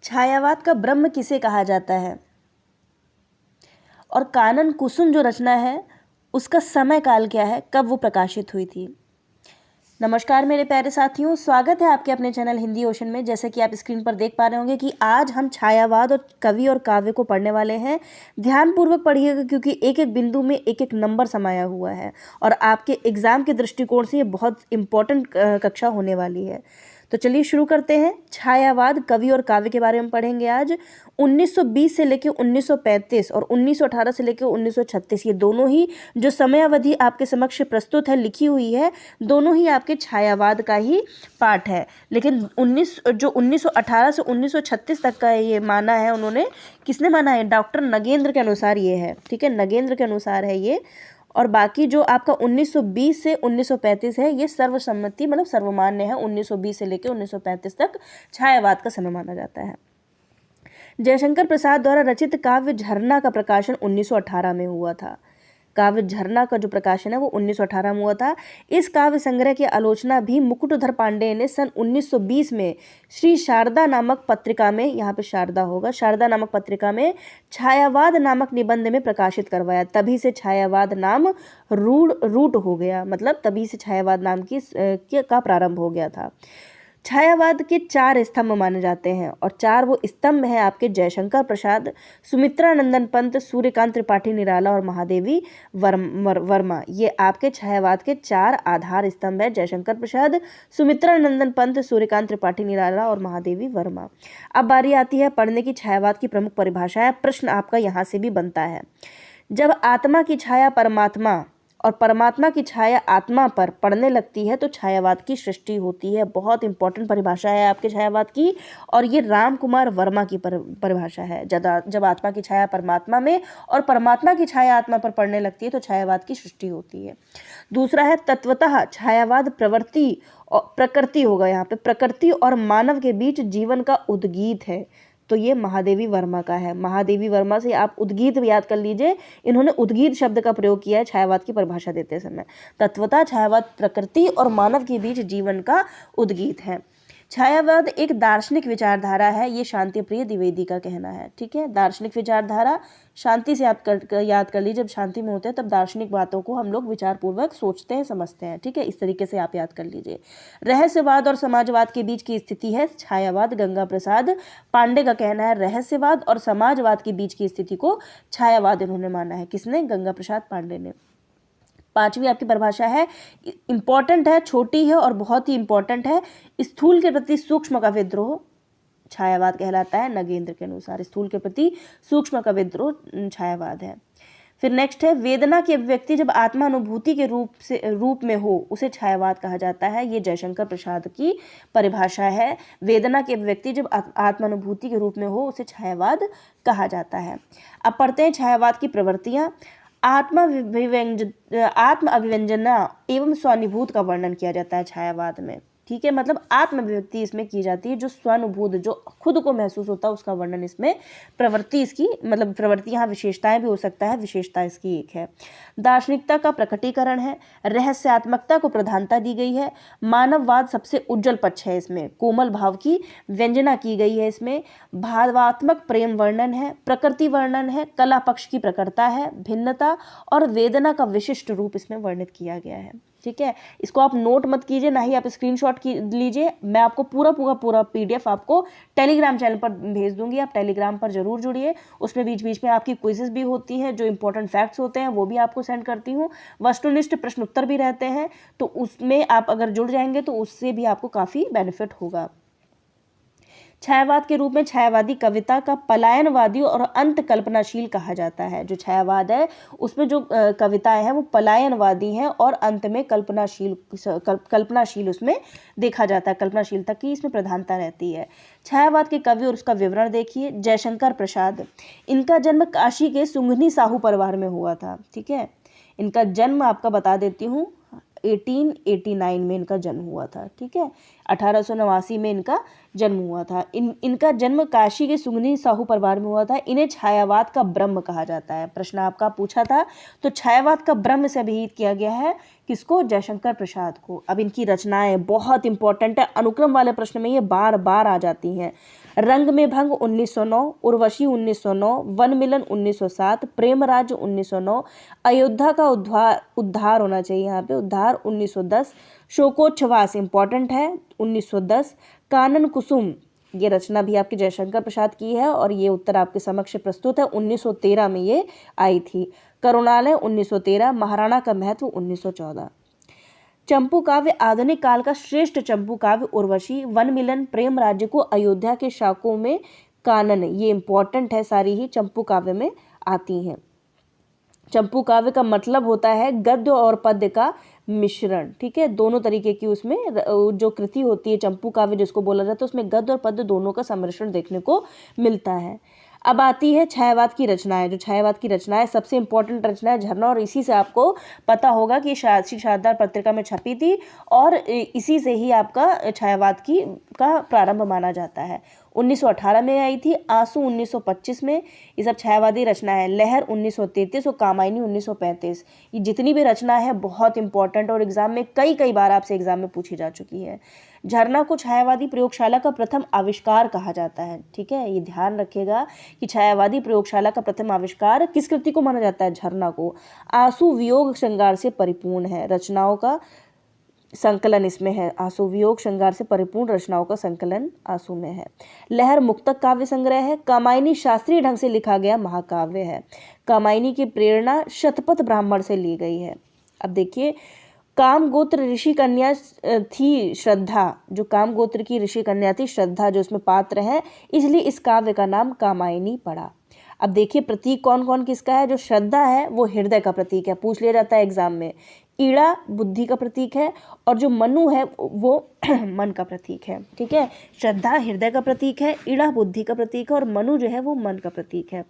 छायावाद का ब्रह्म किसे कहा जाता है? और कानन कुसुम जो रचना है उसका समय काल क्या है, कब वो प्रकाशित हुई थी? नमस्कार मेरे प्यारे साथियों, स्वागत है आपके अपने चैनल हिंदी ओशन में। जैसे कि आप स्क्रीन पर देख पा रहे होंगे कि आज हम छायावाद और कवि और काव्य को पढ़ने वाले हैं। ध्यानपूर्वक पढ़िएगा क्योंकि एक एक बिंदु में एक एक नंबर समाया हुआ है और आपके एग्जाम के दृष्टिकोण से ये बहुत इंपॉर्टेंट कक्षा होने वाली है। तो चलिए शुरू करते हैं। छायावाद कवि और काव्य के बारे में पढ़ेंगे आज। 1920 से लेकर 1935 और 1918 से लेकर 1936 ये दोनों ही जो समयावधि आपके समक्ष प्रस्तुत है, लिखी हुई है, दोनों ही आपके छायावाद का ही पार्ट है। लेकिन 1918 से 1936 तक का ये माना है उन्होंने, किसने माना है? डॉक्टर नगेंद्र के अनुसार ये है, ठीक है, नगेंद्र के अनुसार है ये। और बाकी जो आपका 1920 से 1935 है ये सर्वसम्मति मतलब सर्वमान्य है। 1920 से लेकर 1935 तक छायावाद का समय माना जाता है। जयशंकर प्रसाद द्वारा रचित काव्य झरना का प्रकाशन 1918 में हुआ था। काव्य झरना का जो प्रकाशन है वो 1918 में हुआ था। इस काव्य संग्रह की आलोचना भी मुकुटधर पांडेय ने सन 1920 में श्री शारदा नामक पत्रिका में, यहाँ पे शारदा होगा, शारदा नामक पत्रिका में छायावाद नामक निबंध में प्रकाशित करवाया। तभी से छायावाद नाम रूट हो गया, मतलब तभी से छायावाद नाम का प्रारंभ हो गया था। छायावाद के 4 स्तंभ माने जाते हैं और 4 वो स्तंभ हैं आपके जयशंकर प्रसाद, सुमित्रानंदन पंत, सूर्यकांत त्रिपाठी निराला और महादेवी वर्मा। ये आपके छायावाद के 4 आधार स्तंभ है। जयशंकर प्रसाद, सुमित्रानंदन पंत, सूर्यकांत त्रिपाठी निराला और महादेवी वर्मा। अब बारी आती है पढ़ने की छायावाद की प्रमुख परिभाषाएं। प्रश्न आपका यहाँ से भी बनता है। जब आत्मा की छाया परमात्मा और परमात्मा की छाया आत्मा पर पड़ने लगती है तो छायावाद की सृष्टि होती है। बहुत इंपॉर्टेंट परिभाषा है आपके छायावाद की और ये राम कुमार वर्मा की परिभाषा है। जब आत्मा की छाया परमात्मा में और परमात्मा की छाया आत्मा पर पड़ने लगती है तो छायावाद की सृष्टि होती है। दूसरा है तत्वतः छायावाद प्रवृत्ति और प्रकृति होगा, यहाँ पे प्रकृति और मानव के बीच जीवन का उद्गीत है। तो ये महादेवी वर्मा का है। महादेवी वर्मा से आप उद्गीत याद कर लीजिए, इन्होंने उद्गीत शब्द का प्रयोग किया है छायावाद की परिभाषा देते समय। तत्वतः छायावाद प्रकृति और मानव के बीच जीवन का उद्गीत है। छायावाद एक दार्शनिक विचारधारा है, ये शांतिप्रिय द्विवेदी का कहना है, ठीक है। दार्शनिक विचारधारा, शांति से आप याद कर लीजिए, जब शांति में होते हैं तब दार्शनिक बातों को हम लोग विचारपूर्वक सोचते हैं, समझते हैं, ठीक है। इस तरीके से आप याद कर लीजिए। रहस्यवाद और समाजवाद के बीच की स्थिति है छायावाद। गंगा प्रसाद पांडे का कहना है रहस्यवाद और समाजवाद के बीच की स्थिति को छायावाद इन्होंने माना है। किसने? गंगा प्रसाद पांडे ने। 5वीं आपकी परिभाषा है, इंपॉर्टेंट है, छोटी है और बहुत ही इंपॉर्टेंट है। स्थूल के प्रति सूक्ष्म का विद्रोह छायावाद कहलाता है नगेंद्र के अनुसार। स्थूल के प्रति सूक्ष्म का विद्रोह छायावाद है। फिर नेक्स्ट है वेदना की अभिव्यक्ति जब आत्मानुभूति के रूप में हो उसे छायावाद कहा जाता है। ये जयशंकर प्रसाद की परिभाषा है। वेदना की अभिव्यक्ति जब आत्मानुभूति के रूप में हो उसे छायावाद कहा जाता है। अब पढ़ते हैं छायावाद की प्रवृत्तियां। आत्म अभिव्यंजना एवं स्वानुभूत का वर्णन किया जाता है छायावाद में, ठीक है। मतलब आत्म अभिव्यक्ति इसमें की जाती है, जो स्वानुभूत, जो खुद को महसूस होता है उसका वर्णन इसमें प्रवृत्ति इसकी, मतलब प्रवृत्ति यहाँ विशेषताएं भी हो सकता है, विशेषता इसकी एक है। दार्शनिकता का प्रकटीकरण है। रहस्यात्मकता को प्रधानता दी गई है। मानववाद सबसे उज्जवल पक्ष है, इसमें कोमल भाव की व्यंजना की गई है। इसमें भावात्मक प्रेम वर्णन है, प्रकृति वर्णन है, कला पक्ष की प्रखरता है, भिन्नता और वेदना का विशिष्ट रूप इसमें वर्णित किया गया है, ठीक है। इसको आप नोट मत कीजिए, ना ही आप स्क्रीनशॉट लीजिए। मैं आपको पूरा PDF आपको टेलीग्राम चैनल पर भेज दूंगी, आप टेलीग्राम पर जरूर जुड़िए। उसमें बीच बीच में आपकी क्विजेस भी होती हैं, जो इंपॉर्टेंट फैक्ट्स होते हैं वो भी आपको सेंड करती हूँ। वस्तुनिष्ठ प्रश्न उत्तर भी रहते हैं, तो उसमें आप अगर जुड़ जाएंगे तो उससे भी आपको काफ़ी बेनिफिट होगा। छायावाद के रूप में छायावादी कविता का पलायनवादी और अंत कल्पनाशील कहा जाता है। जो छायावाद है उसमें जो कविताएं हैं वो पलायनवादी हैं और अंत में कल्पनाशील उसमें देखा जाता है, कल्पनाशीलता की इसमें प्रधानता रहती है। छायावाद के कवि और उसका विवरण देखिए। जयशंकर प्रसाद, इनका जन्म काशी के सुंघनी साहू परिवार में हुआ था, ठीक है। इनका जन्म आपका बता देती हूँ 1889 में इनका जन्म हुआ था, ठीक है। 1889 में इनका जन्म हुआ था। इनका जन्म काशी के सुगनी साहू परिवार में हुआ था। इन्हें छायावाद का ब्रह्म कहा जाता है। प्रश्न आपका पूछा था, तो छायावाद का ब्रह्म से अभिहित किया गया है किसको? जयशंकर प्रसाद को। अब इनकी रचनाएं बहुत इंपॉर्टेंट है, अनुक्रम वाले प्रश्न में ये बार बार आ जाती हैं। रंग में भंग 1909, उर्वशी 1909, वन मिलन 1907, प्रेम राज्य 1909, अयोध्या का उद्धार होना चाहिए यहाँ पे, उद्धार 1910, शोकोच्छ्वास इंपॉर्टेंट है 1910, कानन कुसुम ये रचना भी आपके जयशंकर प्रसाद की है और ये उत्तर आपके समक्ष प्रस्तुत है। 1913 में ये आई थी। करुणालय 1913, महाराणा का महत्व 1914। चंपू काव्य आधुनिक काल का श्रेष्ठ चंपू काव्य उर्वशी, वन मिलन, प्रेम राज्य को अयोध्या के शाकों में कानन, ये इंपॉर्टेंट है, सारी ही चंपू काव्य में आती हैं। चंपू काव्य का मतलब होता है गद्य और पद्य का मिश्रण, ठीक है। दोनों तरीके की उसमें जो कृति होती है चंपू काव्य जिसको बोला जाता है, उसमें गद्य और पद्य दोनों का सम्मिश्रण देखने को मिलता है। अब आती है छायावाद की रचनाएं। जो छायावाद की रचनाएं सबसे इंपॉर्टेंट रचना है झरना, और इसी से आपको पता होगा कि शारदार पत्रिका में छपी थी और इसी से ही आपका छायावाद का प्रारंभ माना जाता है। 1918 में आई थी, आंसू 1925 में, ये सब छायावादी रचना है। लहर 1933 और कामायनी 1935। ये जितनी भी रचना है बहुत इंपॉर्टेंट और एग्जाम में कई बार आपसे एग्जाम में पूछी जा चुकी है। झरना को छायावादी प्रयोगशाला का प्रथम आविष्कार कहा जाता है, ठीक है। ये ध्यान रखिएगा कि छायावादी प्रयोगशाला का प्रथम आविष्कार किस कृति को माना जाता है? झरना को। आंसू वियोग श्रृंगार से परिपूर्ण है, रचनाओं का संकलन इसमें है। आंसू वियोग श्रृंगार से परिपूर्ण रचनाओं का संकलन आंसू में है। लहर मुक्तक काव्य संग्रह है। कामायनी शास्त्रीय ढंग से लिखा गया महाकाव्य है। कामायनी की प्रेरणा शतपथ ब्राह्मण से ली गई है। अब देखिए, काम गोत्र ऋषि कन्या थी श्रद्धा, जो काम गोत्र की ऋषि कन्या थी श्रद्धा, जो इसमें पात्र है, इसलिए इस काव्य का नाम कामायनी पड़ा। अब देखिए, प्रतीक कौन कौन किसका है? जो श्रद्धा है वो हृदय का प्रतीक है, पूछ लिया जाता है एग्जाम में। ईड़ा बुद्धि का प्रतीक है और जो मनु है वो मन का प्रतीक है, ठीक है। श्रद्धा हृदय का प्रतीक है, ईड़ा बुद्धि का प्रतीक है और मनु जो है वो मन का प्रतीक है।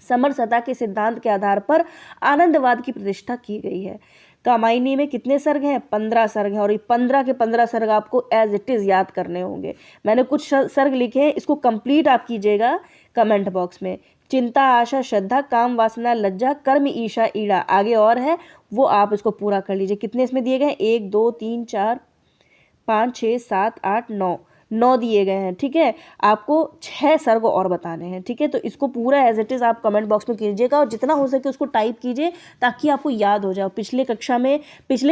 समरसता के सिद्धांत के आधार पर आनंदवाद की प्रतिष्ठा की गई है। कामायनी में कितने सर्ग हैं? 15 सर्ग हैं और ये 15 के 15 सर्ग आपको एज इट इज़ याद करने होंगे। मैंने कुछ सर्ग लिखे हैं, इसको कंप्लीट आप कीजिएगा कमेंट बॉक्स में। चिंता, आशा, श्रद्धा, काम, वासना, लज्जा, कर्म, ईर्षा, ईड़ा, आगे और है वो आप इसको पूरा कर लीजिए। कितने इसमें दिए गए हैं? 1 2 3 4 5 6 7 8 9 दिए गए हैं, ठीक है। आपको 6 सर्ग और बताने हैं, ठीक है। तो इसको पूरा एज इट इज़ आप कमेंट बॉक्स में कीजिएगा और जितना हो सके उसको टाइप कीजिए ताकि आपको याद हो जाए। पिछले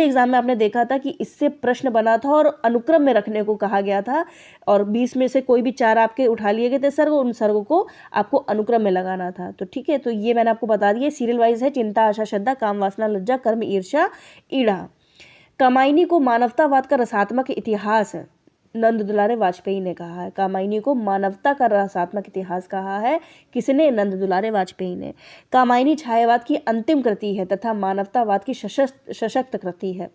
एग्जाम में आपने देखा था कि इससे प्रश्न बना था और अनुक्रम में रखने को कहा गया था और 20 में से कोई भी 4 आपके उठा लिए गए थे सर्ग, उन सर्गों को आपको अनुक्रम में लगाना था। तो ठीक है, तो ये मैंने आपको बता दिया, सीरियल वाइज है। चिंता, आशा, श्रद्धा, काम, वासना, लज्जा, कर्म, ईर्ष्या, ईड़ा। कामायनी को मानवतावाद का रसात्मक इतिहास नंद दुलारे वाजपेयी ने कहा है। कामायनी को मानवता का रसात्मक इतिहास कहा है किसने? नंद दुलारे वाजपेयी ने। कामायनी छायावाद की अंतिम कृति है तथा मानवतावाद की सशक्त कृति है।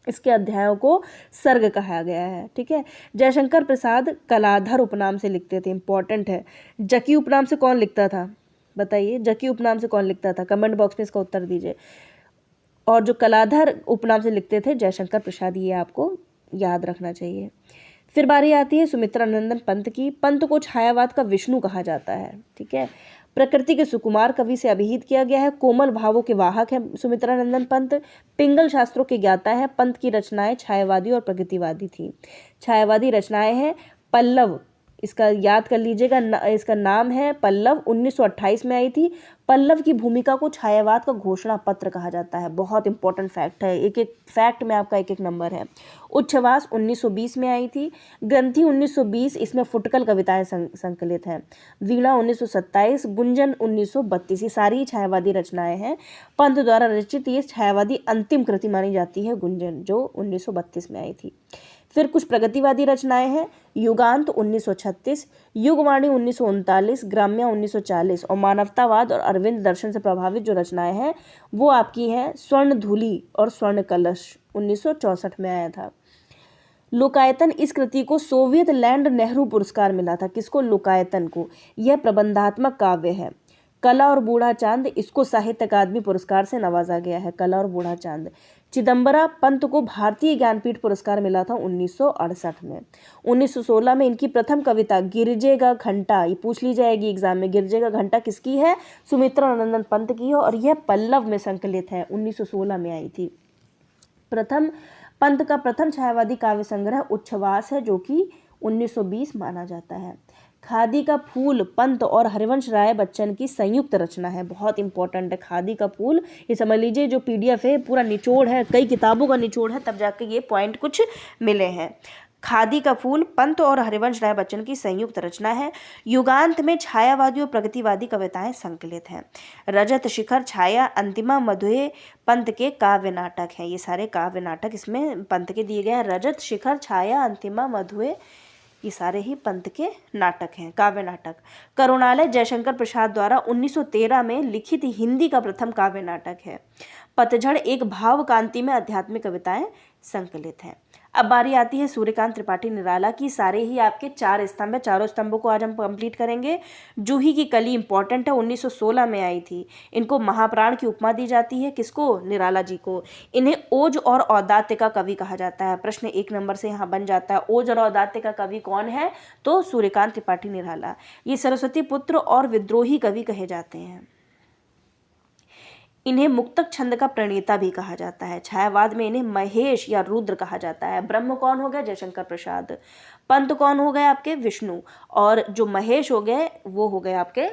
इसके अध्यायों को सर्ग कहा गया है, ठीक है। जयशंकर प्रसाद कलाधर उपनाम से लिखते थे, इंपॉर्टेंट है। जकी उपनाम से कौन लिखता था? बताइए, जकी उपनाम से कौन लिखता था? कमेंट बॉक्स में इसका उत्तर दीजिए। और जो कलाधर उपनाम से लिखते थे जयशंकर प्रसाद, ये आपको याद रखना चाहिए। फिर बारी आती है सुमित्रा नंदन पंत की। पंत को छायावाद का विष्णु कहा जाता है, ठीक है। प्रकृति के सुकुमार कवि से अभिहित किया गया है। कोमल भावों के वाहक है सुमित्रा नंदन पंत। पिंगल शास्त्रों के ज्ञाता है। पंत की रचनाएं छायावादी और प्रकृतिवादी थी। छायावादी रचनाएं हैं पल्लव, इसका याद कर लीजिएगा, इसका नाम है पल्लव, 1928 में आई थी। पल्लव की भूमिका को छायावाद का घोषणा पत्र कहा जाता है। बहुत इंपॉर्टेंट फैक्ट है, एक एक फैक्ट में आपका एक एक नंबर है। उच्छ्वास 1920 में आई थी। ग्रंथि 1920, इसमें फुटकल कविताएं संकलित हैं। वीणा 1927, गुंजन 1932, ये सारी छायावादी रचनाएं हैं। पंत द्वारा रचित ये छायावादी अंतिम कृति मानी जाती है गुंजन, जो 1932 में आई थी। फिर कुछ प्रगतिवादी रचनाएं हैं। युगांत 1936, युगवाणी 1939, ग्राम्या 1940 और मानवतावाद और अरविंद दर्शन से प्रभावित जो रचनाएं हैं वो आपकी हैं स्वर्ण धूलि और स्वर्ण कलश, 1964 में आया था। लोकायतन, इस कृति को सोवियत लैंड नेहरू पुरस्कार मिला था। किसको? लोकायतन को। यह प्रबंधात्मक काव्य है। कला और बूढ़ा चांद, इसको साहित्य अकादमी पुरस्कार से नवाजा गया है, कला और बूढ़ा चांद। चिदम्बरा पंत को भारतीय ज्ञानपीठ पुरस्कार मिला था 1968 में। 1916 में इनकी प्रथम कविता गिरजेगा घंटा, ये पूछ ली जाएगी एग्जाम में, गिरजेगा घंटा किसकी है? सुमित्रानंदन पंत की है, और यह पल्लव में संकलित है, 1916 में आई थी। पंत का प्रथम छायावादी काव्य संग्रह उच्छ्वास है, जो कि 1920 माना जाता है। खादी का फूल पंत और हरिवंश राय बच्चन की संयुक्त रचना है, बहुत इंपॉर्टेंट है। खादी का फूल, ये समझ लीजिए जो PDF है पूरा निचोड़ है, कई किताबों का निचोड़ है, तब जाके ये पॉइंट कुछ मिले हैं। खादी का फूल पंत और हरिवंश राय बच्चन की संयुक्त रचना है। युगांत में छायावादी और प्रगतिवादी कविताएं संकलित हैं। रजत शिखर छाया अंतिमा मधुए पंत के काव्य नाटक हैं, ये सारे काव्य नाटक इसमें पंत के दिए गए हैं। रजत शिखर छाया अंतिमा मधुए, ये सारे ही पंत के नाटक हैं, काव्य नाटक। करुणालय जयशंकर प्रसाद द्वारा 1913 में लिखित हिंदी का प्रथम काव्य नाटक है। पतझड़ एक भाव कांति में आध्यात्मिक कविताएं संकलित हैं। अब बारी आती है सूर्यकांत त्रिपाठी निराला की। सारे ही आपके 4 स्तंभ है, चारों स्तंभों को आज हम कंप्लीट करेंगे। जूही की कली इंपॉर्टेंट है, 1916 में आई थी। इनको महाप्राण की उपमा दी जाती है, किसको? निराला जी को। इन्हें ओज और औदात्य का कवि कहा जाता है। प्रश्न 1 नंबर से यहाँ बन जाता है, ओज और औदात्य का कवि कौन है? तो सूर्यकांत त्रिपाठी निराला। ये सरस्वती पुत्र और विद्रोही कवि कहे जाते हैं। इन्हें मुक्तक छंद का प्रणेता भी कहा जाता है। छायावाद में इन्हें महेश या रुद्र कहा जाता है। ब्रह्म कौन हो गए? जयशंकर प्रसाद। पंत कौन हो गए? आपके विष्णु। और जो महेश हो गए वो हो गए आपके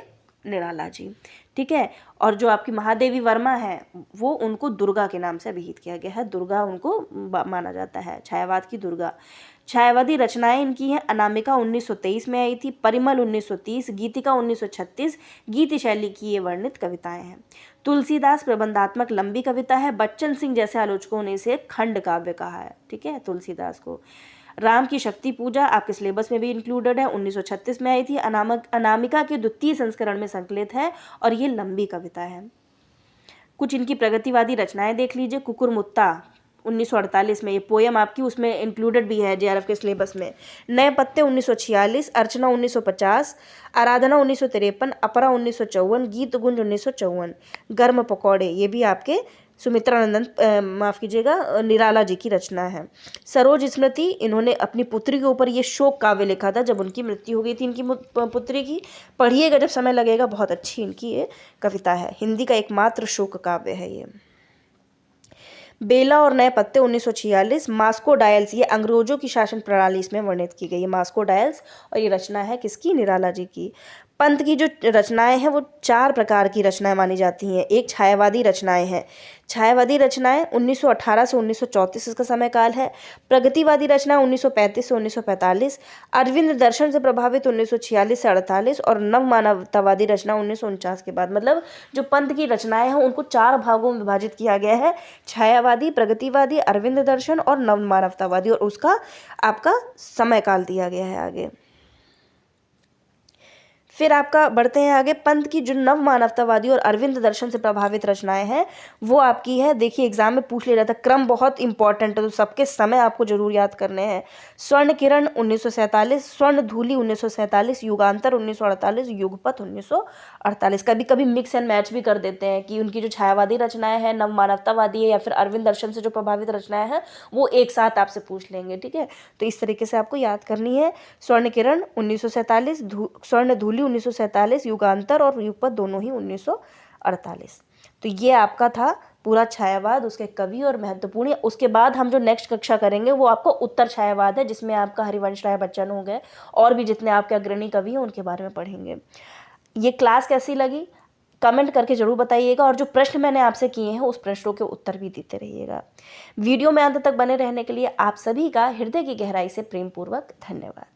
निराला जी, ठीक है। और जो आपकी महादेवी वर्मा है वो उनको दुर्गा के नाम से अभिहित किया गया है, दुर्गा उनको माना जाता है, छायावाद की दुर्गा। छायावादी रचनाएं इनकी हैं, अनामिका 1923 में आई थी, परिमल 1930, गीतिका 1936, गीति शैली की ये वर्णित कविताएं हैं। तुलसीदास प्रबंधात्मक लंबी कविता है, बच्चन सिंह जैसे आलोचकों ने इसे खंड काव्य कहा है, ठीक है, तुलसीदास को। राम की शक्ति पूजा आपके सिलेबस में भी इंक्लूडेड है, 1936 में आई थी, अनामिका के द्वितीय संस्करण में संकलित है और ये लंबी कविता है। कुछ इनकी प्रगतिवादी रचनाएं देख लीजिए। कुकुरमुत्ता 1948 में, ये पोयम आपकी उसमें इंक्लूडेड भी है JRF के सिलेबस में। नए पत्ते 1946, अर्चना 1950, आराधना 1953, अपरा 1954, गीत गुंज 1954, गर्म पकौड़े ये भी आपके सुमित्रानंदन माफ़ कीजिएगा निराला जी की रचना है। सरोज स्मृति, इन्होंने अपनी पुत्री के ऊपर ये शोक काव्य लिखा था जब उनकी मृत्यु हो गई थी इनकी पुत्री की। पढ़िएगा जब समय लगेगा, बहुत अच्छी इनकी ये कविता है। हिंदी का एकमात्र शोक काव्य है ये। बेला और नए पत्ते 1946, मास्को डायल्स, ये अंग्रेजों की शासन प्रणाली इसमें वर्णित की गई है, मास्को डायल्स, और ये रचना है किसकी? निराला जी की। पंत की जो रचनाएं हैं वो 4 प्रकार की रचनाएं मानी जाती हैं। एक छायावादी रचनाएं हैं, छायावादी रचनाएं 1918 से 1934 इसका समय काल है। प्रगतिवादी रचनाएं 1935 से 1945, अरविंद दर्शन से प्रभावित 1946 से 48, और नव मानवतावादी रचना 1949 के बाद। मतलब जो पंत की रचनाएं हैं उनको 4 भागों में विभाजित किया गया है, छायावादी, प्रगतिवादी, अरविंद दर्शन और नव मानवतावादी, और उसका आपका समय काल दिया गया है आगे। फिर आपका बढ़ते हैं आगे। पंत की जो नव मानवतावादी और अरविंद दर्शन से प्रभावित रचनाएं हैं वो आपकी है, देखिए एग्जाम में पूछ लिया जाता है, क्रम बहुत इंपॉर्टेंट है तो सबके समय आपको जरूर याद करने हैं। स्वर्ण किरण 1947, स्वर्ण धूलि 1947, युगांतर 1948, युगपथ 1948। कभी कभी मिक्स एंड मैच भी कर देते हैं कि उनकी जो छायावादी रचनाएं हैं, नव मानवतावादी है या फिर अरविंद दर्शन से जो प्रभावित रचनाएं हैं वो एक साथ आपसे पूछ लेंगे, ठीक है। तो इस तरीके से आपको याद करनी है। स्वर्ण किरण 1947, स्वर्ण धूलि 1947, युगांतर और युगपथ दोनों ही 1948। तो ये आपका था पूरा छायावाद, उसके कवि और महत्वपूर्ण। उसके बाद हम जो नेक्स्ट कक्षा करेंगे वो आपको उत्तर छायावाद है, जिसमें आपका हरिवंश राय बच्चन हो गए और भी जितने आपके अग्रणी कवि हैं उनके बारे में पढ़ेंगे। ये क्लास कैसी लगी कमेंट करके जरूर बताइएगा, और जो प्रश्न मैंने आपसे किए हैं उस प्रश्नों के उत्तर भी देते रहिएगा। वीडियो में अंत तक बने रहने के लिए आप सभी का हृदय की गहराई से प्रेमपूर्वक धन्यवाद।